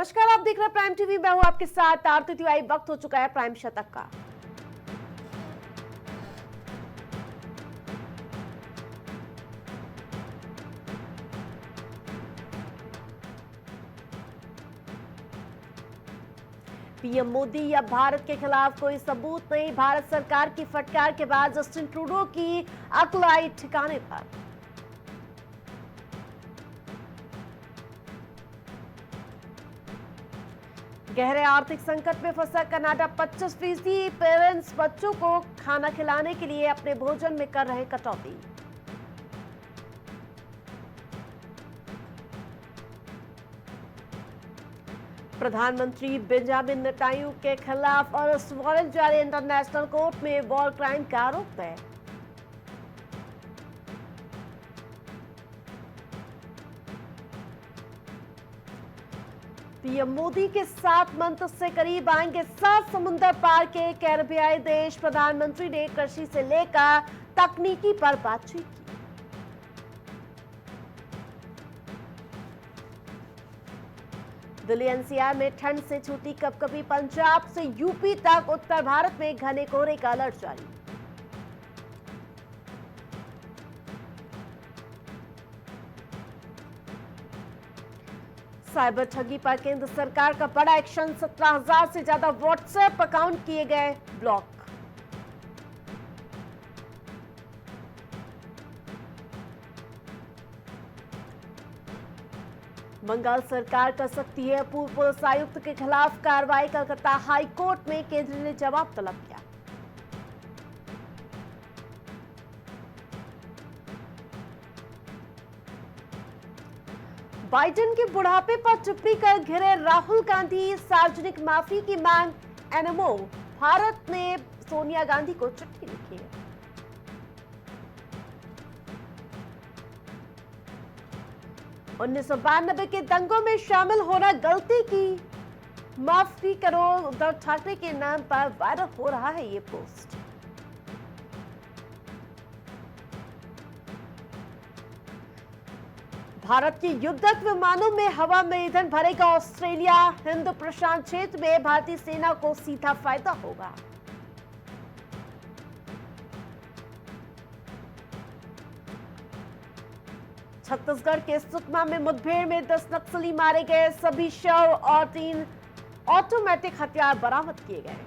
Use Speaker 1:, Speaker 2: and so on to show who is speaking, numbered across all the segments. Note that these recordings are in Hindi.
Speaker 1: नमस्कार, आप देख रहे हैं प्राइम टीवी। मैं हूं आपके साथ आरती तिवारी। वक्त हो चुका है प्राइम शतक का। पीएम मोदी या भारत के खिलाफ कोई सबूत नहीं। भारत सरकार की फटकार के बाद जस्टिन ट्रूडो की अक्ल आई ठिकाने पर। गहरे आर्थिक संकट में फंसा कनाडा। 25% पेरेंट्स बच्चों को खाना खिलाने के लिए अपने भोजन में कर रहे कटौती। प्रधानमंत्री बेंजामिन नेतान्याहू के खिलाफ अरेस्ट वारंट जारी। इंटरनेशनल कोर्ट में वॉर क्राइम का आरोप है। पीएम मोदी के 7 मंत्र से करीब आएंगे 7 समुंदर पार के कैरेबियाई देश। प्रधानमंत्री ने कृषि से लेकर तकनीकी पर बातचीत की। दिल्ली एनसीआर में ठंड से छूटी कपकपी। पंजाब से यूपी तक उत्तर भारत में घने कोहरे का अलर्ट जारी। साइबर ठगी पर केंद्र सरकार का बड़ा एक्शन। 17,000 से ज्यादा व्हाट्सएप अकाउंट किए गए ब्लॉक। बंगाल सरकार कर सकती है पूर्व पुलिस आयुक्त के खिलाफ कार्रवाई। कलकत्ता हाई कोर्ट में केंद्र ने जवाब तलब किया। बाइडेन के बुढ़ापे पर टिप्पणी कर घिरे राहुल गांधी। सार्वजनिक माफी की मांग। एनएमओ भारत ने सोनिया गांधी को चिट्ठी लिखी है। उन्नीस सौ 92 के दंगों में शामिल होना गलती की। माफी करो। उद्धव ठाकरे के नाम पर वायरल हो रहा है ये पोस्ट। भारत के युद्धक विमानों में हवा में ईंधन भरेगा ऑस्ट्रेलिया। हिंद प्रशांत क्षेत्र में भारतीय सेना को सीधा फायदा होगा। छत्तीसगढ़ के सुकमा में मुठभेड़ में 10 नक्सली मारे गए। सभी शव और 3 ऑटोमेटिक हथियार बरामद किए गए।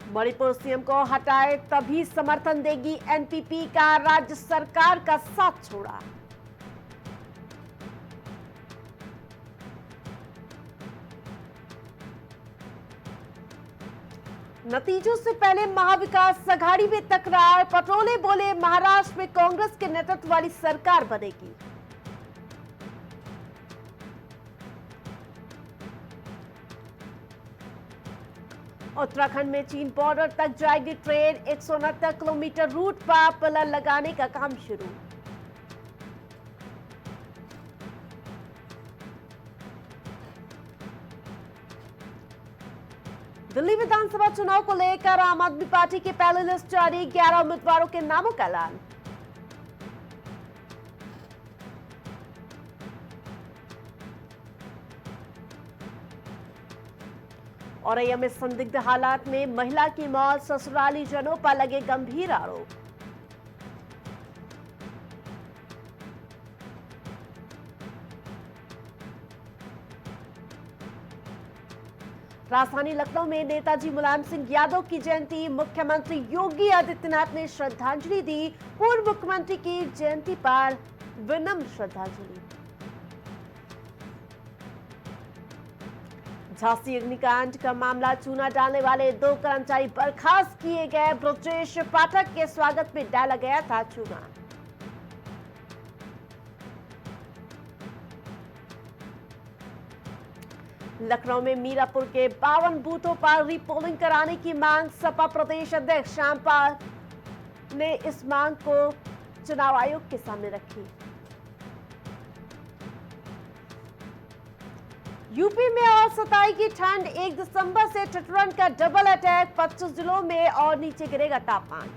Speaker 1: मणिपुर सीएम को हटाए तभी समर्थन देगी एनपीपी का। राज्य सरकार का साथ छोड़ा। नतीजों से पहले महाविकास अघाड़ी में तकरार। पटोले बोले महाराष्ट्र में कांग्रेस के नेतृत्व वाली सरकार बनेगी। उत्तराखंड में चीन बॉर्डर तक जाएगी ट्रेन। 169 किलोमीटर रूट पर पिलर लगाने का काम शुरू। दिल्ली विधानसभा चुनाव को लेकर आम आदमी पार्टी की पहली लिस्ट जारी। 11 उम्मीदवारों के नामों का ऐलान। औरैया में संदिग्ध हालात में महिला की मौत। ससुराली जनों पर लगे गंभीर आरोप। राजधानी लखनऊ में नेताजी मुलायम सिंह यादव की जयंती। मुख्यमंत्री योगी आदित्यनाथ ने श्रद्धांजलि दी। पूर्व मुख्यमंत्री की जयंती पर विनम्र श्रद्धांजलि। झांसी अग्निकांड का मामला। चूना डालने वाले 2 कर्मचारी बर्खास्त किए गए। ब्रजेश पाठक के स्वागत में डाला गया था चूना। लखनऊ में मीरापुर के 52 बूथों पर रीपोलिंग कराने की मांग। सपा प्रदेश अध्यक्ष श्यामपाल ने इस मांग को चुनाव आयोग के सामने रखी। यूपी में और सताएगी ठंड। 1 दिसंबर से ठिठुरन का डबल अटैक। 25 जिलों में और नीचे गिरेगा तापमान।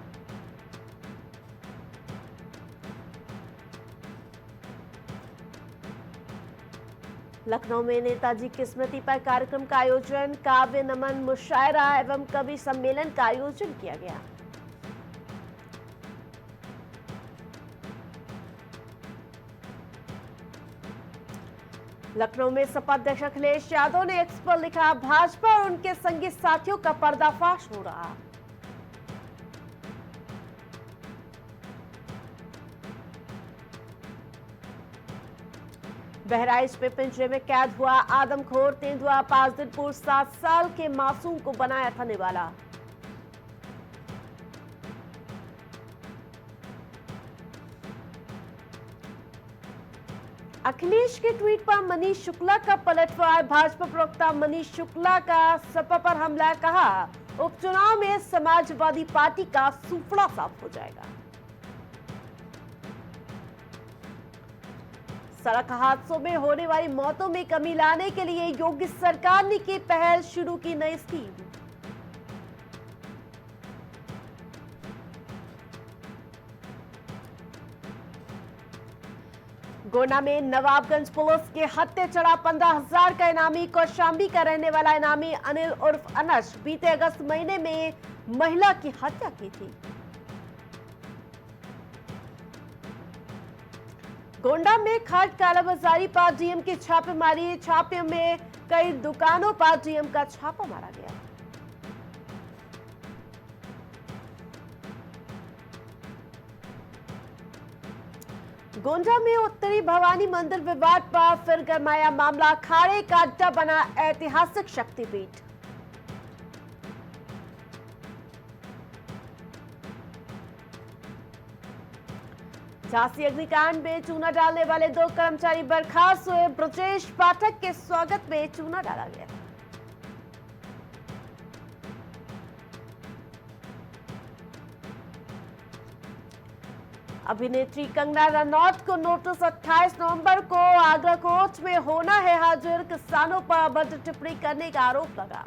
Speaker 1: लखनऊ में नेताजी की स्मृति पर कार्यक्रम का आयोजन, काव्य नमन, मुशायरा एवं कवि सम्मेलन का आयोजन किया गया। लखनऊ में सपा अध्यक्ष अखिलेश यादव ने एक्स पर लिखा, भाजपा और उनके संगी साथियों का पर्दाफाश हो रहा। बहराइच में पिंजरे में कैद हुआ आदमखोर तेंदुआ 5 दिन पूर्व 7 साल के मासूम को बनाया था निवाला। अखिलेश के ट्वीट पर मनीष शुक्ला का पलटवार, भाजपा प्रवक्ता मनीष शुक्ला का सपा पर हमला, कहा उपचुनाव में समाजवादी पार्टी का सूफड़ा साफ हो जाएगा। सड़क हादसों में होने वाली मौतों में कमी लाने के लिए योगी सरकार ने की पहल, शुरू की नई स्कीम। गोंडा में नवाबगंज पुलिस के हत्थे चढ़ा 15,000 का इनामी। कौशाम्बी का रहने वाला इनामी अनिल उर्फ अनस बीते अगस्त महीने में महिला की हत्या की थी। गोंडा में खाद कालाबाजारी पर डीएम की छापेमारी, छापे में कई दुकानों पर डीएम का छापा मारा गया। गोंडा में उत्तरी भवानी मंदिर विवाद पर फिर गरमाया मामला, अखाड़े का अड्डा बना ऐतिहासिक शक्तिपीठ। झांसी अग्निकांड में चूना डालने वाले 2 कर्मचारी बर्खास्त हुए, ब्रजेश पाठक के स्वागत में चूना डाला गया। अभिनेत्री कंगना रनौत को नोटिस, 28 नवंबर को आगरा कोर्ट में होना है हाजिर, किसानों पर अभद्र टिप्पणी करने का आरोप लगा।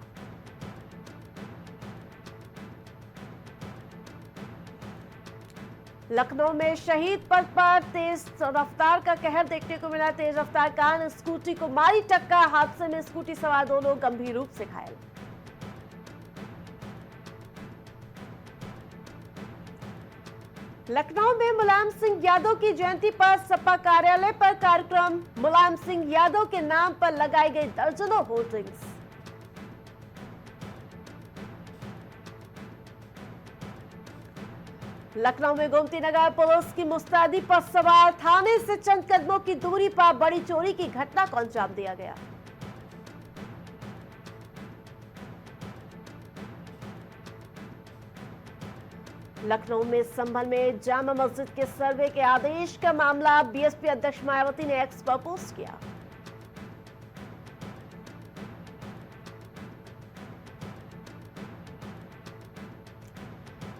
Speaker 1: लखनऊ में शहीद पथ पर तेज रफ्तार का कहर देखने को मिला। तेज रफ्तार कार ने स्कूटी को मारी टक्कर, हादसे में स्कूटी सवार 2 लोग गंभीर रूप से घायल। लखनऊ में मुलायम सिंह यादव की जयंती पर सपा कार्यालय पर कार्यक्रम, मुलायम सिंह यादव के नाम पर लगाई गई दर्जनों होर्डिंग्स। लखनऊ में गोमती नगर पुलिस की मुस्तैदी पर सवार, थाने से चंद कदमों की दूरी पर बड़ी चोरी की घटना को अंजाम दिया गया। लखनऊ में संभल में जामा मस्जिद के सर्वे के आदेश का मामला, बीएसपी अध्यक्ष मायावती ने एक्स पर पोस्ट किया।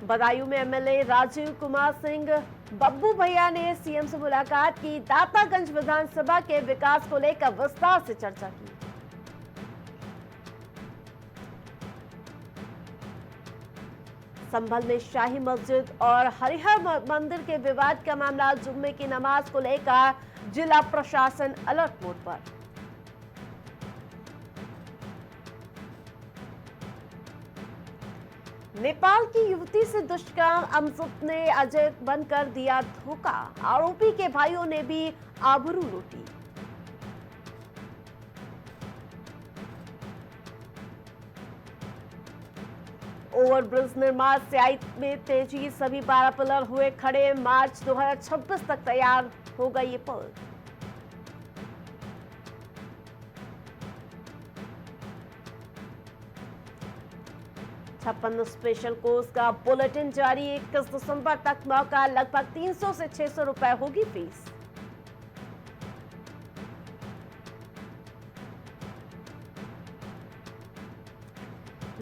Speaker 1: बदायूं में एमएलए राजीव कुमार सिंह बब्बू भैया ने सीएम से मुलाकात की, दातागंज विधानसभा के विकास को लेकर विस्तार से चर्चा की। संभल में शाही मस्जिद और हरिहर मंदिर के विवाद का मामला, जुम्मे की नमाज को लेकर जिला प्रशासन अलर्ट मोड पर। नेपाल की युवती से दुष्कर्म, अमजद ने अजय बनकर दिया धोखा, आरोपी के भाइयों ने भी आबरू लूटी। ओवरब्रिज निर्माण सियाई में तेजी, सभी 12 पिलर हुए खड़े, मार्च 2026 तक तैयार होगा ये पुल। छप्पन स्पेशल कोर्स का बुलेटिन जारी, 21 दिसंबर तक मौका, लगभग 300 से 600 रुपए होगी फीस।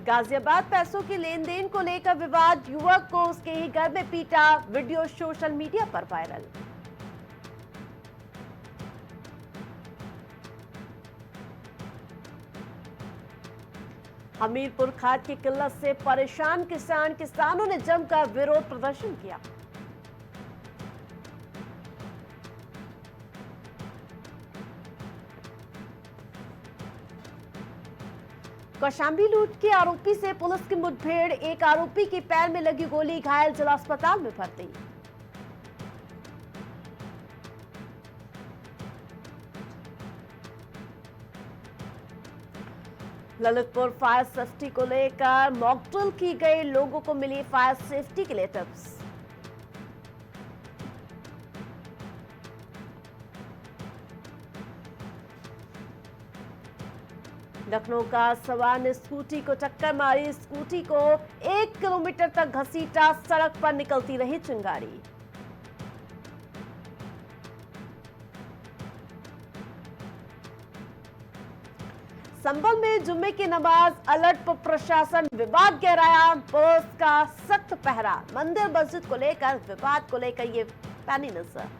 Speaker 1: गाजियाबाद पैसों की लेन देन को लेकर विवाद, युवक को उसके ही घर में पीटा, वीडियो सोशल मीडिया पर वायरल। हमीरपुर खाद की किल्लत से परेशान किसानों ने जमकर विरोध प्रदर्शन किया। कौशाम्बी लूट के आरोपी से पुलिस की मुठभेड़, एक आरोपी के पैर में लगी गोली, घायल, जिला अस्पताल में भर्ती। ललितपुर फायर सेफ्टी को लेकर मॉकड्रिल की गई, लोगों को मिली फायर सेफ्टी के लिए टिप्स। लखनऊ का सवार ने स्कूटी को टक्कर मारी, स्कूटी को 1 किलोमीटर तक घसीटा, सड़क पर निकलती रही चिंगारी। संभल में जुम्मे की नमाज, अलर्ट पर प्रशासन, विवाद गहराया, पुलिस का सख्त पहरा। मंदिर मस्जिद को लेकर विवाद को लेकर ये पैनी नजर।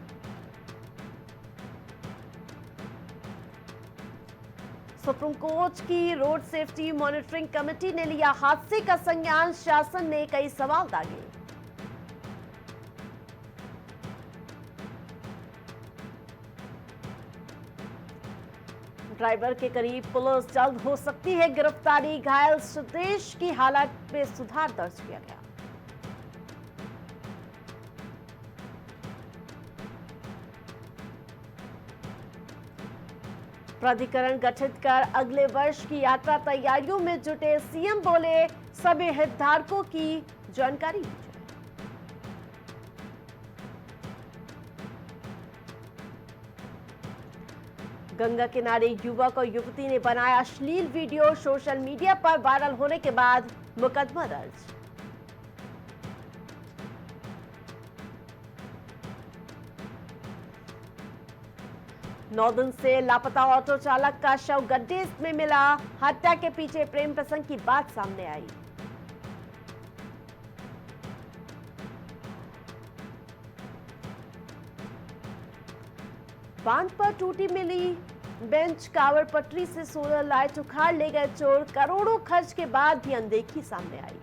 Speaker 1: सुप्रीम कोर्ट की रोड सेफ्टी मॉनिटरिंग कमेटी ने लिया हादसे का संज्ञान, शासन ने कई सवाल दागे। ड्राइवर के करीब पुलिस, जल्द हो सकती है गिरफ्तारी, घायल सुदेश की हालत में सुधार दर्ज किया गया। प्राधिकरण गठित कर अगले वर्ष की यात्रा तैयारियों में जुटे, सीएम बोले सभी हितधारकों की जानकारी दी जाए। गंगा किनारे युवक और युवती ने बनाया अश्लील वीडियो, सोशल मीडिया पर वायरल होने के बाद मुकदमा दर्ज। नौ दिन से लापता ऑटो चालक का शव गड्ढे में मिला, हत्या के पीछे प्रेम प्रसंग की बात सामने आई। बांध पर टूटी मिली बेंच, कावड़ पटरी से सोलर लाइट उखाड़ ले गए चोर, करोड़ों खर्च के बाद भी अनदेखी सामने आई।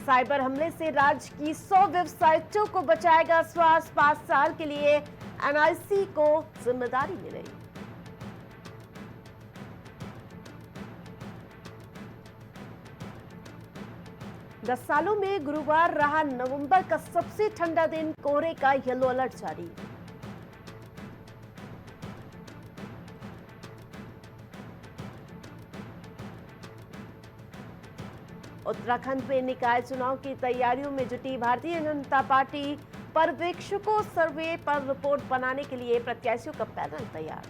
Speaker 1: साइबर हमले से राज्य की 100 वेबसाइटों को बचाएगा स्वास्थ्य, 5 साल के लिए एनआईसी को जिम्मेदारी मिलेगी। दस सालों में गुरुवार रहा नवंबर का सबसे ठंडा दिन, कोहरे का येलो अलर्ट जारी। उत्तराखंड में निकाय चुनाव की तैयारियों में जुटी भारतीय जनता पार्टी, पर्यवेक्षकों सर्वे पर रिपोर्ट बनाने के लिए प्रत्याशियों का पैनल तैयार।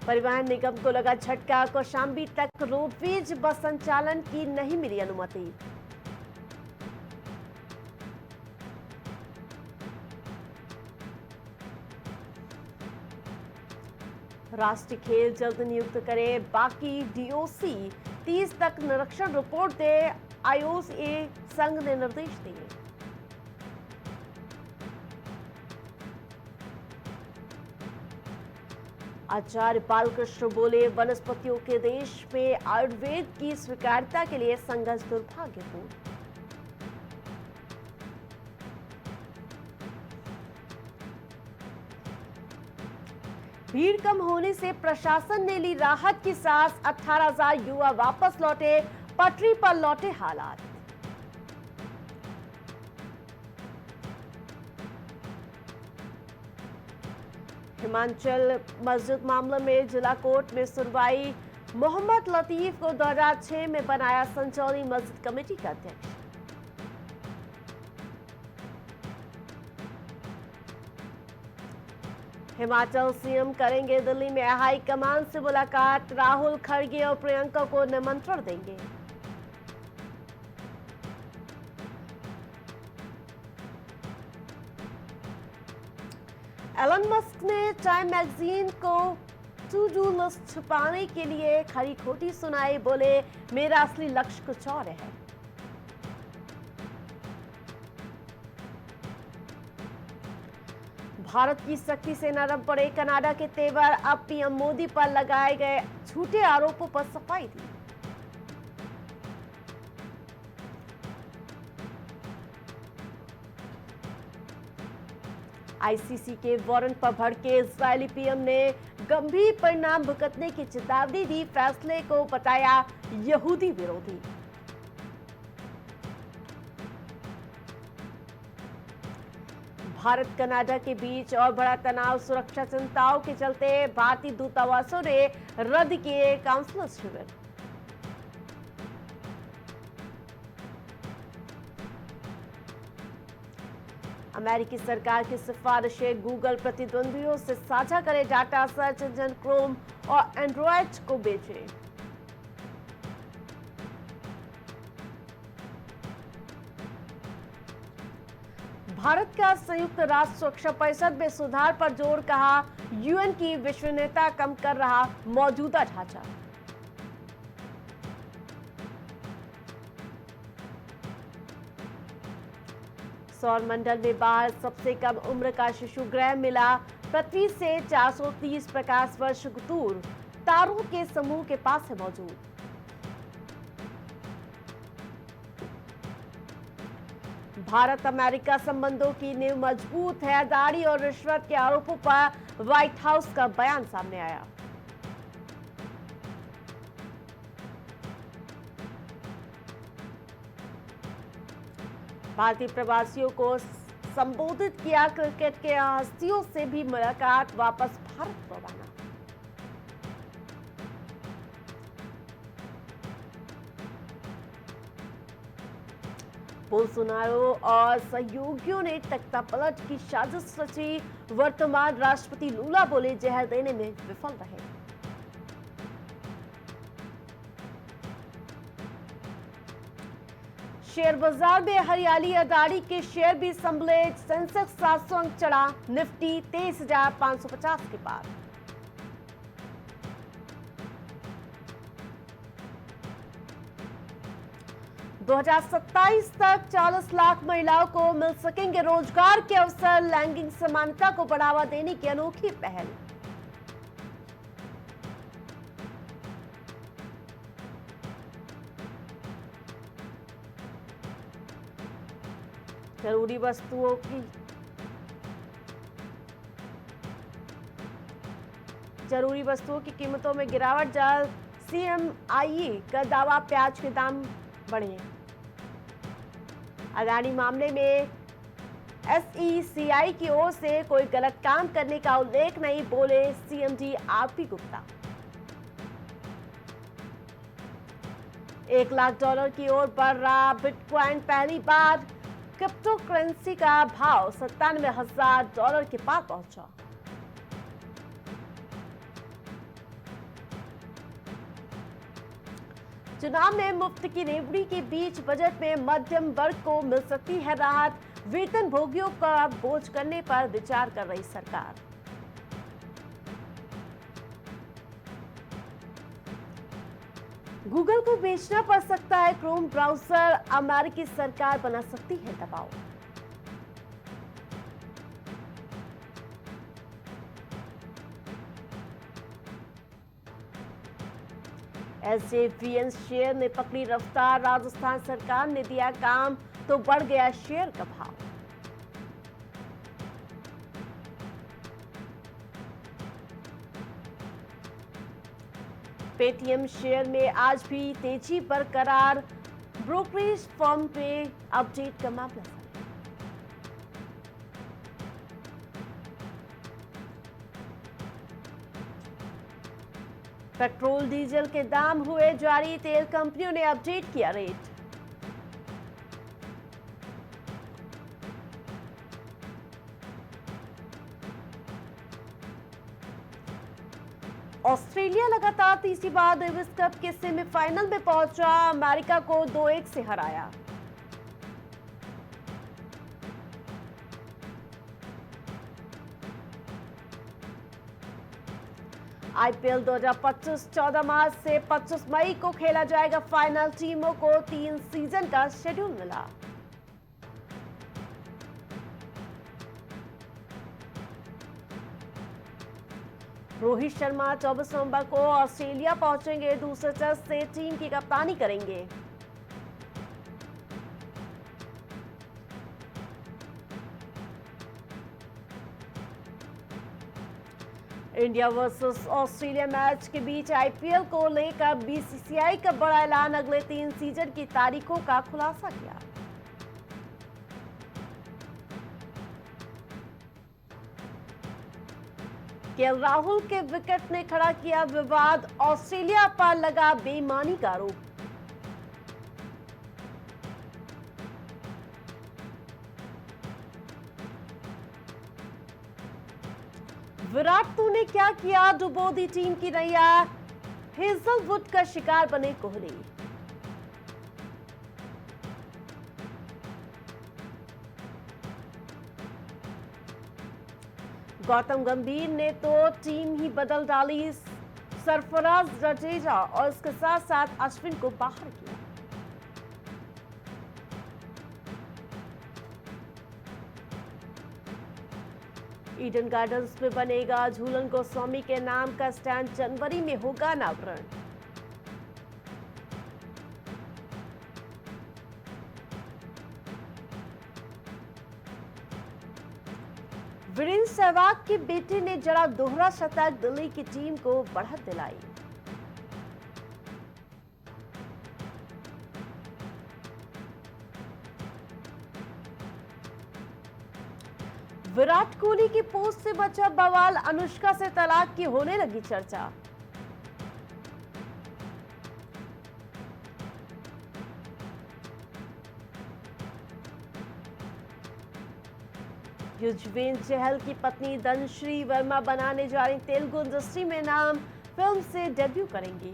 Speaker 1: परिवहन निगम को लगा झटका, कौशाम्बी तक रोडवेज बस संचालन की नहीं मिली अनुमति। राष्ट्रीय खेल जल्द नियुक्त करे, बाकी डीओसी 30 तक निरीक्षण रिपोर्ट दे, आईओए संघ ने निर्देश दिए। आचार्य बालकृष्ण बोले वनस्पतियों के देश में आयुर्वेद की स्वीकार्यता के लिए संघर्ष दुर्भाग्यपूर्ण। भीड़ कम होने से प्रशासन ने ली राहत की सांस, 18,000 युवा वापस लौटे, पटरी पर लौटे हालात। हिमाचल मस्जिद मामले में जिला कोर्ट में सुनवाई, मोहम्मद लतीफ को 2006 में बनाया संचौली मस्जिद कमेटी का अध्यक्ष। हिमाचल सीएम करेंगे दिल्ली में हाई कमान से मुलाकात, राहुल, खड़गे और प्रियंका को निमंत्रण देंगे। एलन मस्क ने टाइम मैगजीन को टू डू लिस्ट छुपाने के लिए खरी खोटी सुनाई, बोले मेरा असली लक्ष्य कुछ और है। भारत की सख्ती से नरम पड़े कनाडा के तेवर, अब पीएम मोदी पर लगाए गए झूठे आरोपों पर सफाई दी। आईसीसी के वारंट पर भड़के इजरायली पीएम ने गंभीर परिणाम भुगतने की चेतावनी दी, फैसले को बताया यहूदी विरोधी। भारत कनाडा के बीच और बड़ा तनाव, सुरक्षा चिंताओं के चलते भारतीय दूतावासों ने रद्द किए काउंसलर शिविर। अमेरिकी सरकार की सिफारिशें, गूगल प्रतिद्वंदियों से साझा करे डाटा, सर्च इंजन क्रोम और एंड्रॉयड को बेचे। भारत का संयुक्त राष्ट्र सुरक्षा परिषद में सुधार पर जोर, कहा यूएन की विश्वसनीयता कम कर रहा मौजूदा ढांचा। सौर मंडल में बाहर सबसे कम उम्र का शिशु ग्रह मिला, पृथ्वी से 430 प्रकाश वर्ष दूर तारों के समूह के पास है मौजूद। भारत अमेरिका संबंधों की नींव मजबूत है, दाढ़ी और रिश्वत के आरोपों पर व्हाइट हाउस का बयान सामने आया। भारतीय प्रवासियों को संबोधित किया, क्रिकेट के हस्तियों से भी मुलाकात, वापस भारत रवाना। बोल्सोनारो और सहयोगियों ने तख्तापलट की साजिश रची, वर्तमान राष्ट्रपति लूला बोले जहर देने में विफल रहे। शेयर बाजार में हरियाली, अदानी के शेयर भी संभले, सेंसेक्स 700 अंक चढ़ा, निफ्टी 23,550 के पार। दो 2027 तक 40 लाख महिलाओं को मिल सकेंगे रोजगार के अवसर, लैंगिक समानता को बढ़ावा देने की अनोखी पहल। जरूरी वस्तुओं की कीमतों में गिरावट, जाल सीएमआई का दावा, प्याज के दाम बढ़े। अदानी मामले में एसईसीआई की ओर से कोई गलत काम करने का उल्लेख नहीं, बोले सीएमडी आरपी गुप्ता। $1,00,000 की ओर बढ़ रहा बिटकॉइन, पहली बार क्रिप्टो करेंसी का भाव $97,000 के पार पहुंचा। चुनाव में मुफ्त की रेवड़ी के बीच बजट में मध्यम वर्ग को मिल सकती है राहत, वेतन भोगियों का बोझ करने पर विचार कर रही सरकार। गूगल को बेचना पड़ सकता है क्रोम ब्राउजर, अमेरिकी सरकार बना सकती है दबाव। एसजेवीएन शेयर ने पकड़ी रफ्तार, राजस्थान सरकार ने दिया काम तो बढ़ गया शेयर का भाव। पेटीएम शेयर में आज भी तेजी बरकरार, ब्रोकरेज फर्म में अपडेट का मामला। पेट्रोल डीजल के दाम हुए जारी, तेल कंपनियों ने अपडेट किया रेट। ऑस्ट्रेलिया लगातार तीसरी बार डेविस कप के सेमीफाइनल में पहुंचा, अमेरिका को 2-1 से हराया। आईपीएल 2025 14 मार्च से 25 मई को खेला जाएगा फाइनल, टीमों को 3 सीजन का शेड्यूल मिला। रोहित शर्मा 24 नवंबर को ऑस्ट्रेलिया पहुंचेंगे, दूसरे टेस्ट से टीम की कप्तानी करेंगे। इंडिया वर्सेस ऑस्ट्रेलिया मैच के बीच आईपीएल को लेकर बीसीसीआई का बड़ा ऐलान, अगले 3 सीजन की तारीखों का खुलासा किया। केएल राहुल के विकेट ने खड़ा किया विवाद, ऑस्ट्रेलिया पर लगा बेईमानी का आरोप। विराट तूने क्या किया, डुबो दी टीम की नैया, हेजलवुड का शिकार बने कोहली। गौतम गंभीर ने तो टीम ही बदल डाली, सरफराज जडेजा और इसके साथ साथ अश्विन को बाहर किया। ईडन गार्डन्स में बनेगा झूलन गोस्वामी के नाम का स्टैंड, जनवरी में होगा अनावरण। वीरेंद्र सहवाग के बेटे ने जड़ा दोहरा शतक, दिल्ली की टीम को बढ़त दिलाई। विराट कोहली की पोस्ट से बचा बवाल, अनुष्का से तलाक की होने लगी चर्चा। युजवेंद्र चहल की पत्नी धनश्री वर्मा बनाने जा रही तेलुगु इंडस्ट्री में नाम, फिल्म से डेब्यू करेंगी।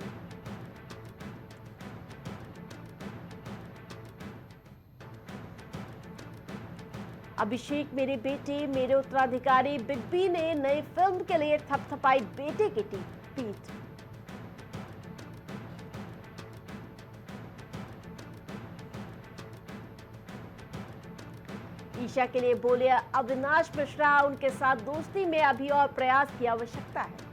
Speaker 1: अभिषेक मेरे बेटे मेरे उत्तराधिकारी, बिग बी ने नई फिल्म के लिए थपथपाई बेटे की पीठ। ईशा के लिए बोले अविनाश मिश्रा, उनके साथ दोस्ती में अभी और प्रयास की आवश्यकता है।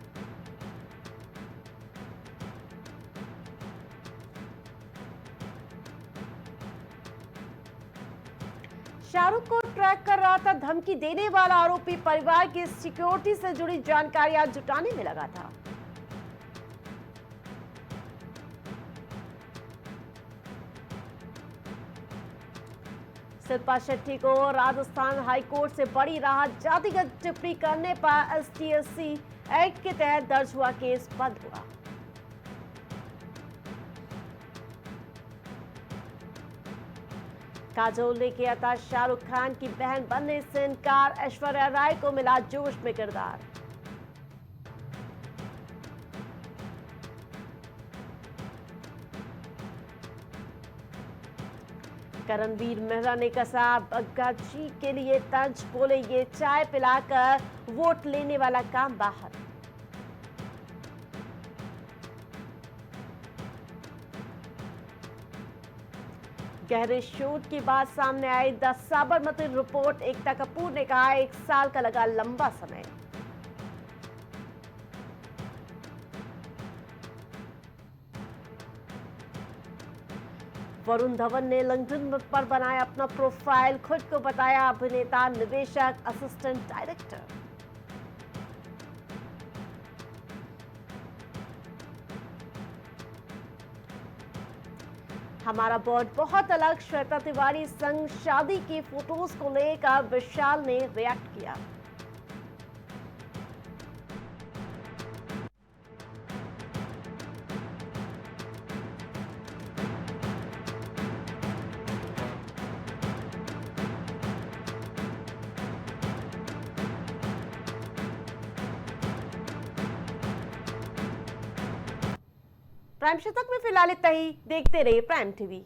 Speaker 1: शाहरुख को ट्रैक कर रहा था धमकी देने वाला आरोपी, परिवार की सिक्योरिटी से जुड़ी जानकारियां जुटाने में लगा था। शिल्पा शेट्टी को राजस्थान हाईकोर्ट से बड़ी राहत, जातिगत टिप्पणी करने पर एसटीएससी एक्ट के तहत दर्ज हुआ केस बंद हुआ। काजोल ने किया था शाहरुख खान की बहन बनने से इनकार, ऐश्वर्या राय को मिला जोश में किरदार। करणवीर मेहरा ने कसा बग्गाची के लिए तंज, बोले ये चाय पिलाकर वोट लेने वाला काम बाहर। गहरे शोध के बाद सामने I the Sabarmati report, Ekta Kapoor ने कहा 1 साल का लगा लंबा समय। वरुण धवन ने लिंक्डइन पर बनाया अपना प्रोफाइल, खुद को बताया अभिनेता, निदेशक, असिस्टेंट डायरेक्टर। हमारा बोर्ड बहुत अलग, श्वेता तिवारी संग शादी की फोटोज को लेकर विशाल ने रिएक्ट किया। प्राइम शतक में फिलहाल इतना ही, देखते रहिए प्राइम टीवी।